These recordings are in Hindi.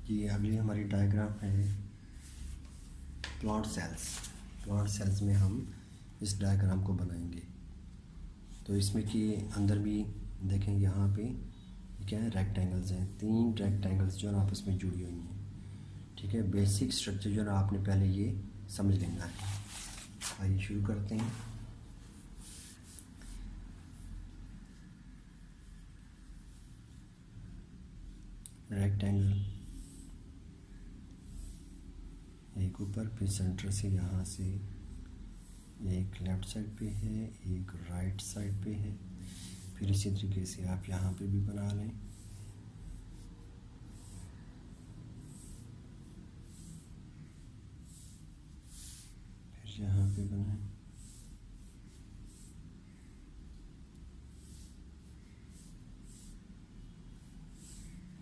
ये अगली हमारी डायग्राम है प्लांट सेल्स। प्लांट सेल्स में हम इस डायग्राम को बनाएंगे। तो इसमें कि अंदर भी देखें, यहाँ पे क्या है, रेक्टेंगल्स हैं, 3 रेक्टेंगल्स जो है आपस में जुड़ी हुई हैं। ठीक है, बेसिक स्ट्रक्चर जो है आपने पहले ये समझ लेना है। आइए शुरू करते हैं। रेक्टेंगल एक ऊपर, फिर सेंटर से यहाँ से एक लेफ़्ट साइड पे है, एक राइट साइड पे है, फिर इसी तरीके से आप यहाँ पे भी बना लें। फिर यहाँ पे बनाएं।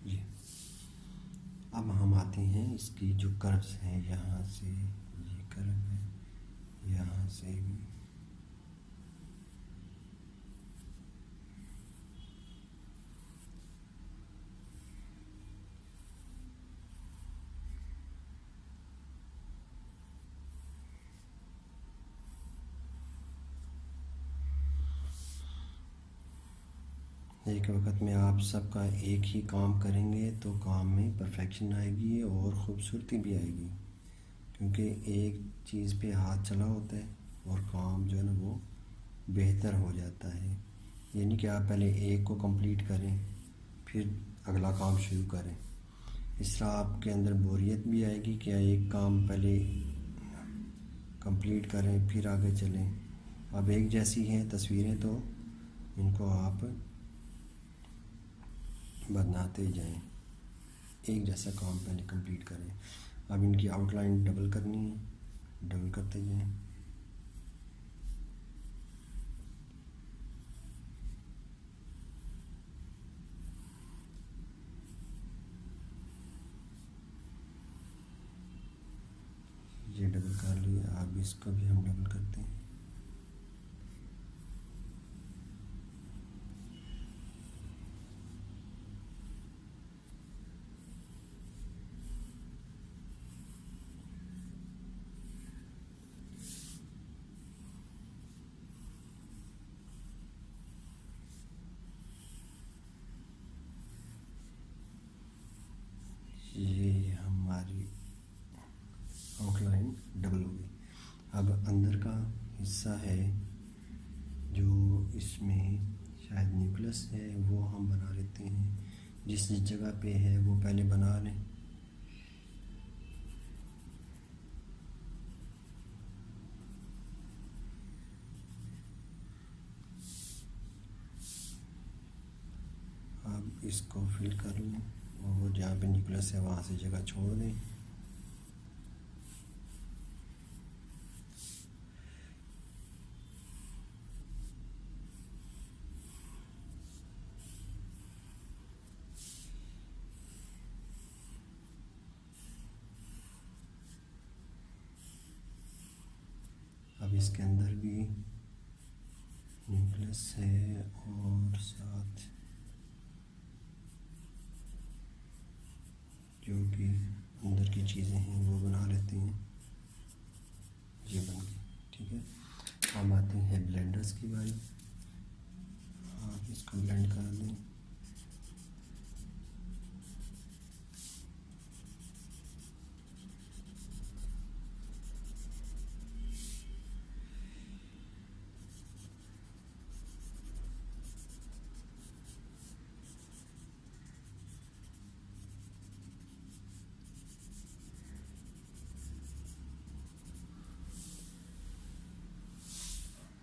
ये अब हम आते हैं इसकी जो कर्व्स हैं, यहाँ से ये कर्व है, यहाँ से भी, एक वक्त में आप सबका एक ही काम करेंगे तो काम में परफेक्शन आएगी और ख़ूबसूरती भी आएगी, क्योंकि एक चीज़ पे हाथ चला होता है और काम जो है ना वो बेहतर हो जाता है। ये नहीं कि आप पहले एक को कंप्लीट करें फिर अगला काम शुरू करें। इस तरह आपके अंदर बोरियत भी आएगी कि एक काम पहले कंप्लीट करें फिर आगे चलें। अब एक जैसी हैं तस्वीरें तो इनको आप बनाते जाएं, एक जैसा काम पहले कंप्लीट करें। अब इनकी आउटलाइन डबल करनी है, डबल करते जाएं। ये डबल कर लिया, अब इसको भी हम डबल करते हैं। ये हमारी आउटलाइन डबल हो गई। अब अंदर का हिस्सा है जो इसमें शायद न्यूक्लियस है, वो हम बना लेते हैं। जिस जिस जगह पे है वो पहले बना लें। अब इसको फिल कर लें और जहाँ पे न्यूक्लियस है वहाँ से जगह छोड़ दें। अब इसके अंदर भी न्यूक्लियस है और साथ जो भी अंदर की चीज़ें हैं वो बना लेते हैं। ये बन गई, ठीक है। हम आते हैं ब्लेंडर्स की बारी। आप इसको ब्लेंड कर दें।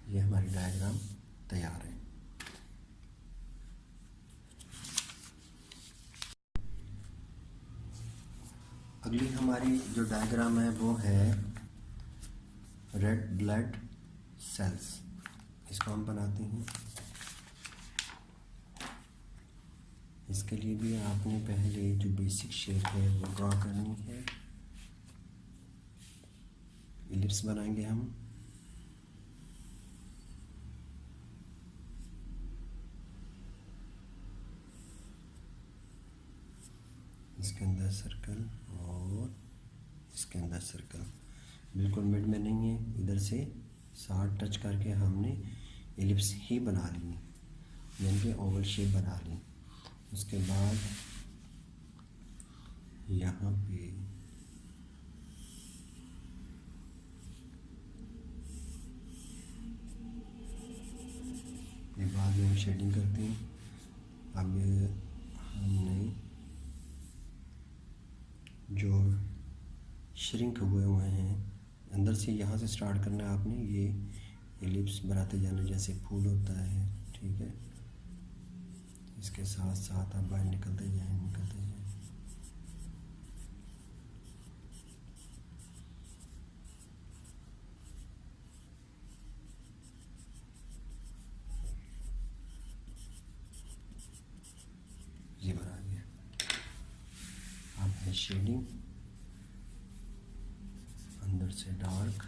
ये हमारी डायग्राम तैयार है। अगली हमारी जो डायग्राम है वो है रेड ब्लड सेल्स। इसको हम बनाते हैं। इसके लिए भी आपने पहले जो बेसिक शेप है वो ड्रॉ करनी है। इलिप्स बनाएंगे हम। इसके अंदर सर्कल और इसके अंदर सर्कल, बिल्कुल मिड में नहीं है, इधर से 60 टच करके हमने एलिप्स ही बना ली, यानी कि ओवल शेप बना ली। उसके बाद यहाँ पे ये बाद में हम शेडिंग करते हैं। अब हमने जो श्रिंक हुए हैं अंदर से, यहाँ से स्टार्ट करना है आपने, ये एलिप्स बनाते जाना जैसे फूल होता है, ठीक है। इसके साथ साथ आप बाहर निकलते जाएं। ये बना दिया। अब है शेडिंग, अंदर से डार्क,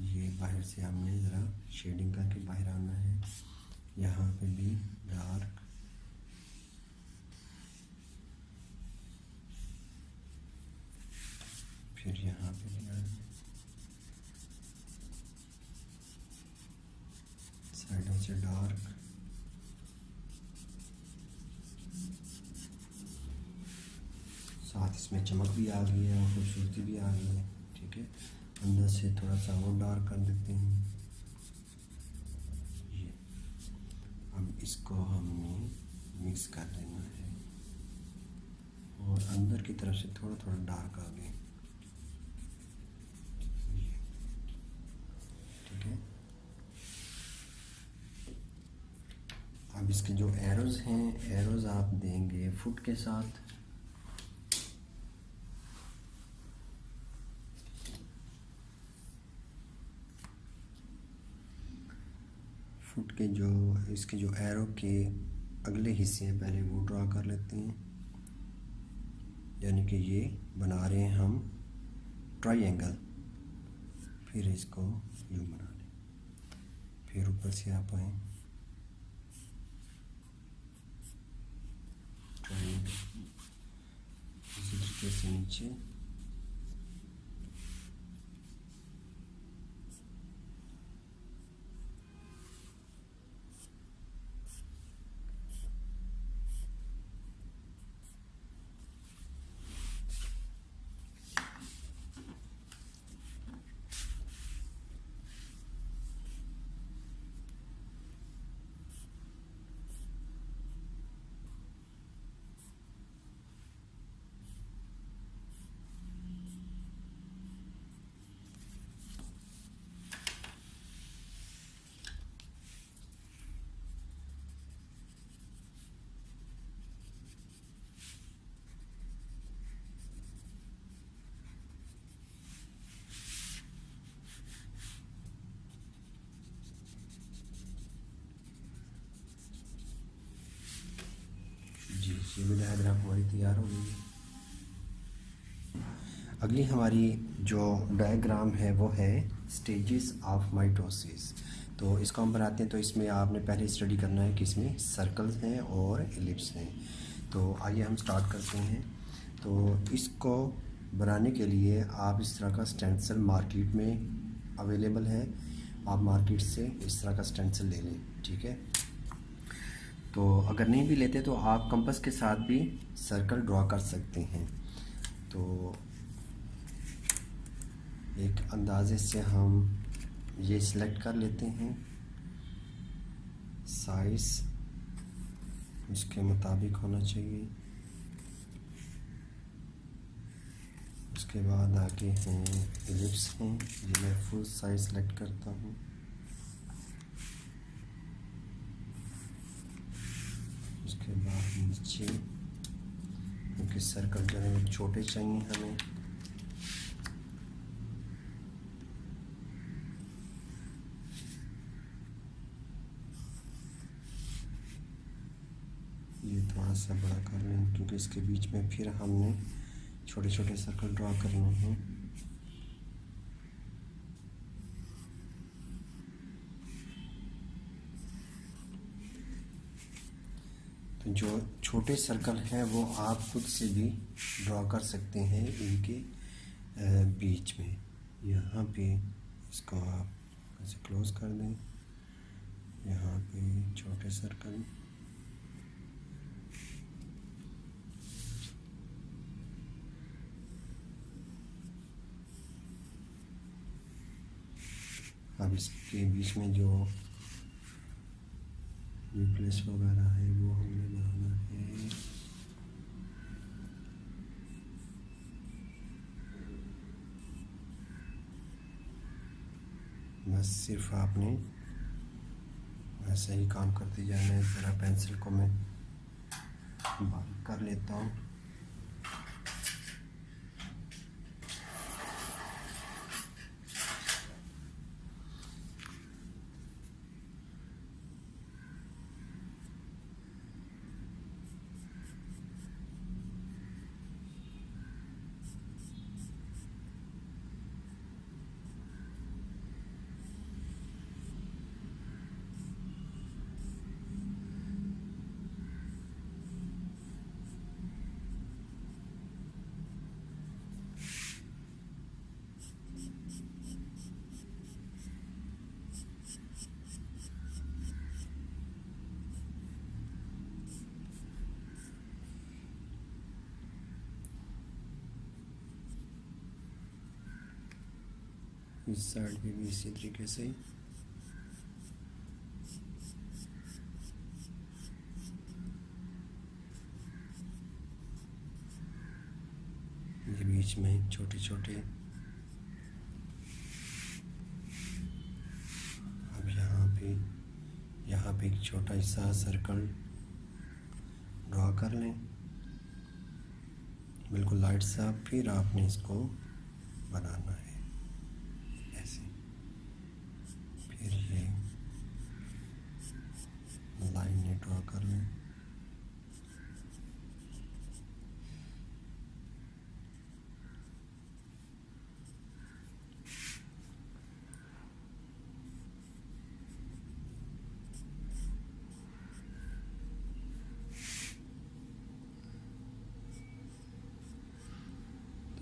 ये बाहर से हमने ज़रा शेडिंग करके बाहर आना है। यहाँ पे भी डार्क, फिर यहाँ पे भी साइडों से डार्क, साथ इसमें चमक भी आ गई है और खूबसूरती भी आ गई है, ठीक है। अंदर से थोड़ा सा और डार्क कर देते हैं। ये अब इसको हमने मिक्स कर लेना है और अंदर की तरफ से थोड़ा थोड़ा डार्क आ गए, ठीक है। अब इसके जो एरोज़ हैं, एरोज़ आप देंगे फुट के साथ। फुट के जो इसके जो एरो के अगले हिस्से हैं पहले वो ड्रा कर लेते हैं, यानी कि ये बना रहे हैं हम ट्रायंगल, फिर इसको यूँ बना लें, फिर ऊपर से आप आए ट्रायंगल, इसी तरीके से नीचे, ये भी डायग्राम हमारी तैयार हो गई है। अगली हमारी जो डायग्राम है वो है स्टेजेस ऑफ माइटोसिस। तो इसको हम बनाते हैं, तो इसमें आपने पहले स्टडी करना है कि इसमें सर्कल्स हैं और एलिप्स हैं। तो आइए हम स्टार्ट करते हैं। तो इसको बनाने के लिए आप इस तरह का स्टेंसिल मार्केट में अवेलेबल है, आप मार्केट से इस तरह का स्टेंसिल ले लें, ठीक है। तो अगर नहीं भी लेते तो आप कंपास के साथ भी सर्कल ड्रॉ कर सकते हैं। तो एक अंदाजे से हम ये सिलेक्ट कर लेते हैं, साइज़ इसके मुताबिक होना चाहिए। उसके बाद आगे हैं एलिप्स हैं, ये मैं फुल साइज सेलेक्ट करता हूँ। उसके बाद नीचे, क्योंकि सर्कल जो है छोटे चाहिए हमें, ये थोड़ा सा बड़ा कर लें क्योंकि इसके बीच में फिर हमने छोटे छोटे सर्कल ड्रॉ करने हैं। तो जो छोटे सर्कल हैं वो आप खुद से भी ड्रॉ कर सकते हैं इनके बीच में। यहाँ पे इसको आप ऐसे क्लोज कर दें, यहाँ पे छोटे सर्कल, अब इसके बीच में जो न्यूक्लियस वगैरह है वो हमने बनाना है। बस सिर्फ आपने ऐसे ही काम करते जाना है। ज़रा पेंसिल को मैं बारीक कर लेता हूँ। इस साइड पे भी इसी तरीके से ये बीच में छोटे छोटे। अब यहाँ पे एक छोटा सा सर्कल ड्रॉ कर लें, बिल्कुल लाइट सा। फिर आपने इसको बनाना है ऐसे। फिर ये लाइन ड्रॉ कर लें।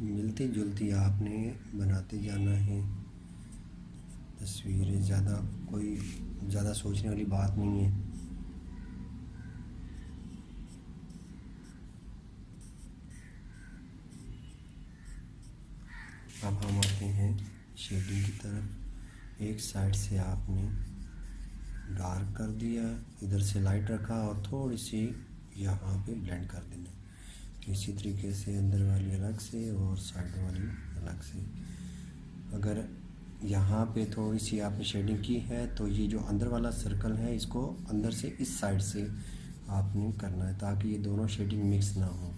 मिलती जुलती आपने बनाते जाना है तस्वीरें। ज़्यादा सोचने वाली बात नहीं है। अब हम आते हैं शेडिंग की तरफ। एक साइड से आपने डार्क कर दिया, इधर से लाइट रखा और थोड़ी सी यहाँ पे ब्लेंड कर देना। इसी तरीके से अंदर वाली अलग से और साइड वाली अलग से। अगर यहाँ पे थोड़ी सी आपने शेडिंग की है तो ये जो अंदर वाला सर्कल है इसको अंदर से इस साइड से आपने करना है ताकि ये दोनों शेडिंग मिक्स ना हो।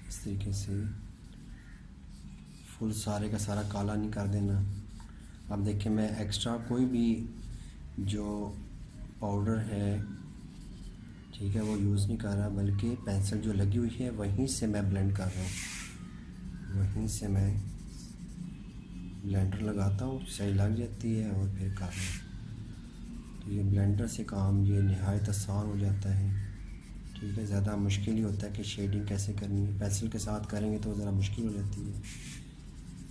इस तरीके से फुल सारे का सारा काला नहीं कर देना। अब देखिए मैं एक्स्ट्रा कोई भी जो पाउडर है, ठीक है, वो यूज़ नहीं कर रहा, बल्कि पेंसिल जो लगी हुई है वहीं से मैं ब्लेंड कर रहा हूँ। वहीं से मैं ब्लेंडर लगाता हूँ, सही लग जाती है और फिर कर रहा हूँ। तो ये ब्लेंडर से काम ये नहायत आसान हो जाता है। ठीक है, ज़्यादा मुश्किल ही होता है कि शेडिंग कैसे करनी है। पेंसिल के साथ करेंगे तो ज़रा मुश्किल हो जाती है।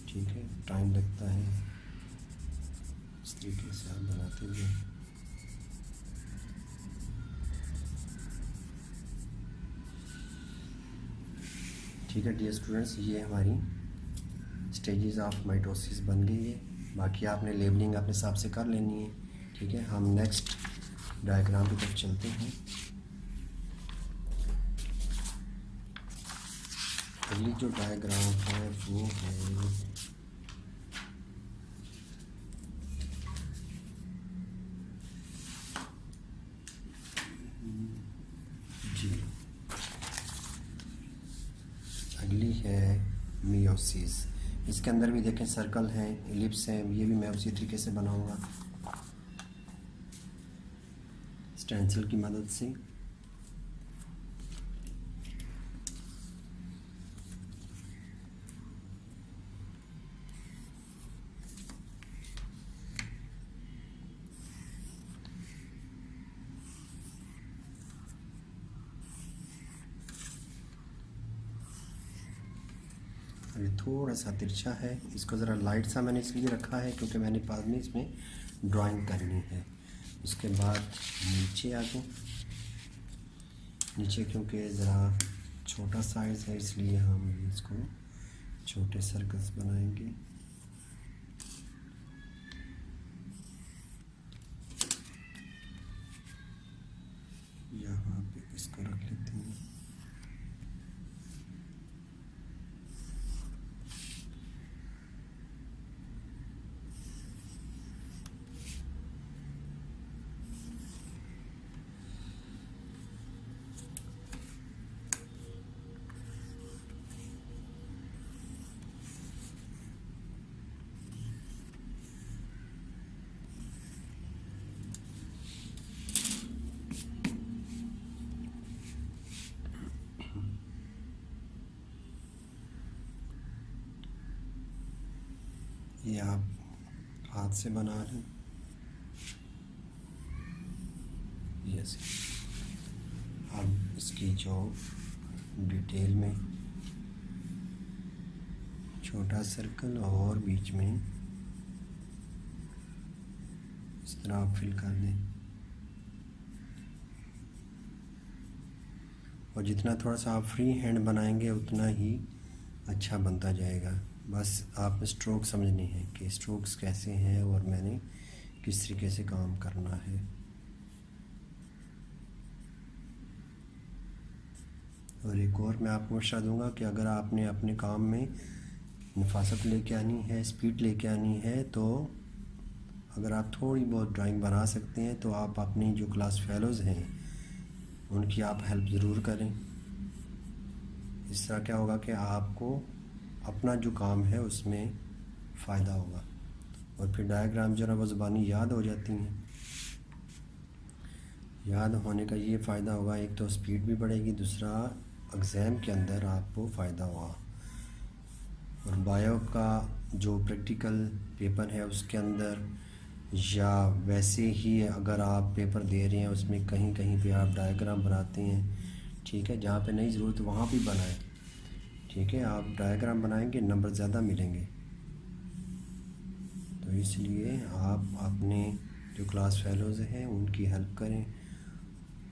ठीक है, टाइम लगता है। इस तरीके से आप बनाते हुए ठीक है डियर स्टूडेंट्स, ये हमारी स्टेजेस ऑफ माइटोसिस बन गई है। बाकी आपने लेबलिंग अपने हिसाब से कर लेनी है। ठीक है, हम नेक्स्ट डायग्राम की तरफ चलते हैं। अगली जो डायग्राम है वो है जी, अगली है मियोसिस। इसके अंदर भी देखें सर्कल हैं, एलिप्स हैं, ये भी मैं उसी तरीके से बनाऊंगा स्टेंसिल की मदद से। थोड़ा सा तिरछा है, इसको ज़रा लाइट सा मैंने इसलिए रखा है क्योंकि मैंने बाद में इसमें ड्राइंग करनी है। उसके बाद नीचे आगे, नीचे क्योंकि ज़रा छोटा साइज़ है इसलिए हम इसको छोटे सर्कल्स बनाएंगे। यहाँ पे इसको रख लेते हैं। ये आप हाथ से बना लें। यस, अब इसकी जो डिटेल में छोटा सर्कल और बीच में इस तरह आप फिल कर दें, और जितना थोड़ा सा आप फ्री हैंड बनाएंगे उतना ही अच्छा बनता जाएगा। बस आप स्ट्रोक समझने हैं कि स्ट्रोक्स कैसे हैं और मैंने किस तरीके से काम करना है। और एक और मैं आपको मशवरा दूंगा कि अगर आपने अपने काम में नफासत लेके आनी है, स्पीड लेके आनी है, तो अगर आप थोड़ी बहुत ड्राइंग बना सकते हैं तो आप अपनी जो क्लास फेलोज़ हैं उनकी आप हेल्प ज़रूर करें। इस तरह क्या होगा कि आपको अपना जो काम है उसमें फ़ायदा होगा, और फिर डायग्राम जो है वो ज़बानी याद हो जाती हैं। याद होने का ये फ़ायदा होगा, एक तो स्पीड भी बढ़ेगी, दूसरा एग्ज़ाम के अंदर आपको फ़ायदा होगा। और बायो का जो प्रैक्टिकल पेपर है उसके अंदर या वैसे ही अगर आप पेपर दे रहे हैं उसमें कहीं कहीं पे आप डायग्राम बनाते हैं, ठीक है, जहाँ पे नहीं ज़रूरत वहाँ भी बनाएं, ठीक है। आप डायग्राम बनाएंगे नंबर ज़्यादा मिलेंगे। तो इसलिए आप अपने जो क्लास फेलोज़ हैं उनकी हेल्प करें,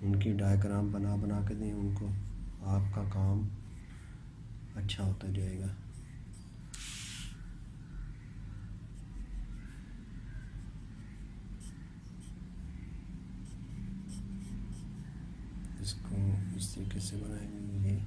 उनकी डायग्राम बना बना के दें उनको, आपका काम अच्छा होता जाएगा। इसको इस तरीके से बनाएंगे।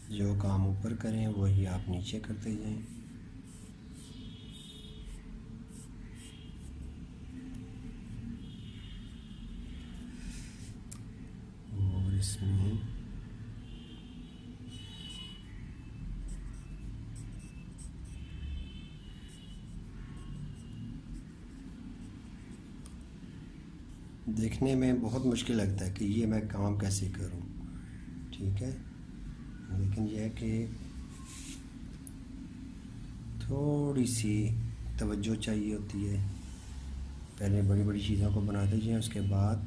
ये जो काम ऊपर करें वही आप नीचे करते जाएं। और इसमें देखने में बहुत मुश्किल लगता है कि ये मैं काम कैसे करूं, ठीक है, लेकिन यह है कि थोड़ी सी तवज्जो चाहिए होती है। पहले बड़ी बड़ी चीज़ों को बनाते जाएं, उसके बाद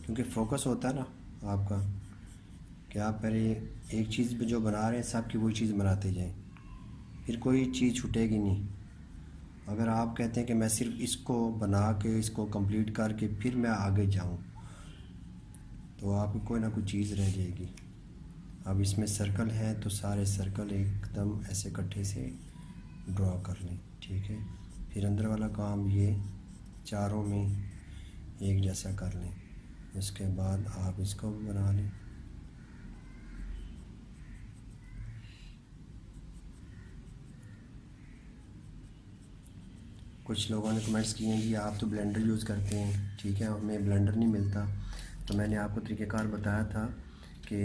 क्योंकि फ़ोकस होता है ना आपका कि आप पहले एक चीज़ पे जो बना रहे हैं सब की वही चीज़ बनाते जाएं, फिर कोई चीज़ छूटेगी नहीं। अगर आप कहते हैं कि मैं सिर्फ इसको बना के इसको कंप्लीट करके फिर मैं आगे जाऊं, तो आपकी कोई ना कोई चीज़ रह जाएगी। अब इसमें सर्कल है तो सारे सर्कल एकदम ऐसे इकट्ठे से ड्रॉ कर लें, ठीक है। फिर अंदर वाला काम ये चारों में एक जैसा कर लें। उसके बाद आप इसको भी बना लें, कुछ लोगों ने कमेंट्स किए हैं कि आप तो ब्लेंडर यूज़ करते हैं, ठीक है, हमें ब्लेंडर नहीं मिलता। तो मैंने आपको तरीक़ेकार बताया था कि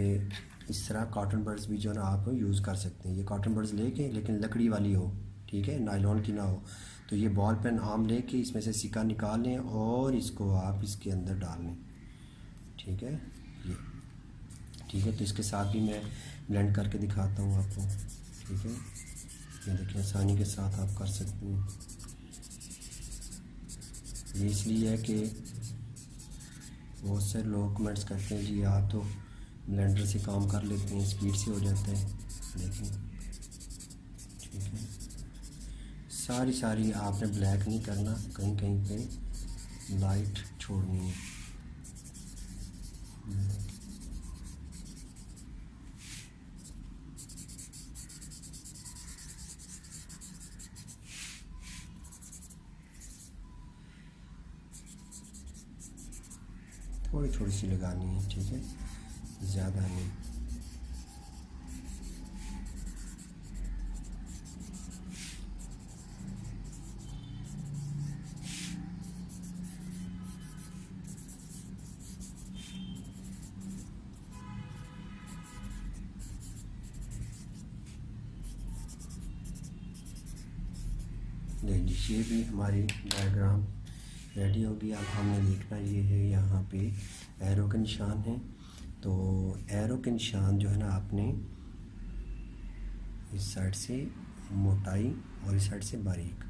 इस तरह कॉटन बड्स भी जो है ना आप यूज़ कर सकते हैं। ये कॉटन बड्स लेके, लेकिन लकड़ी वाली हो, ठीक है, नायलॉन की ना हो। तो ये बॉल पेन आम लेके इसमें से सिक्का निकाल लें और इसको आप इसके अंदर डाल लें, ठीक है। ये ठीक है, तो इसके साथ भी मैं ब्लेंड करके दिखाता हूँ आपको, ठीक है। ये देखिए आसानी के साथ आप कर सकते हैं। ये इसलिए है कि बहुत से लोग कमेंट्स करते हैं जी आप तो ब्लेंडर से काम कर लेते हैं, स्पीड से हो जाता है। देखिए, ठीक है, सारी आपने ब्लैक नहीं करना, कहीं कहीं पे लाइट छोड़नी है। थोड़ी थोड़ी सी लगानी है, ठीक है, ज़्यादा नहीं। ये भी हमारी डायग्राम रेडी होगी। अब हमने देखना ये है, यहाँ पे एरो के निशान हैं। तो एरो के निशान जो है ना आपने इस साइड से मोटाई और इस साइड से बारीक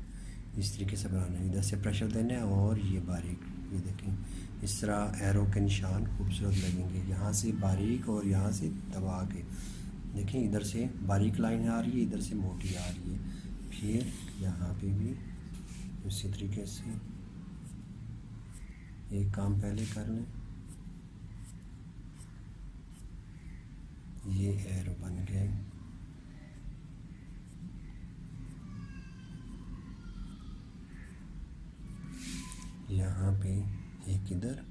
इस तरीके से बनाना है। इधर से प्रेशर देना है और ये बारीक, ये देखें इस तरह एरो के निशान खूबसूरत लगेंगे। यहाँ से बारीक और यहाँ से दबा के देखें, इधर से बारीक लाइन आ रही है, इधर से मोटी आ रही है। फिर यहाँ पे भी इसी तरीके से एक काम पहले कर लें। ये एरो बन गए। यहाँ पे एक इधर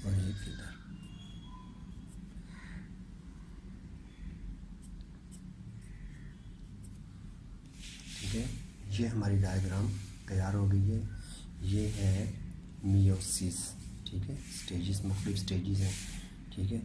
और एक इधर, ठीक है। ये हमारी डायग्राम तैयार हो गई है। ये है मियोसिस, ठीक है, स्टेजेस, मुख्तलिफ स्टेजेस हैं, ठीक है।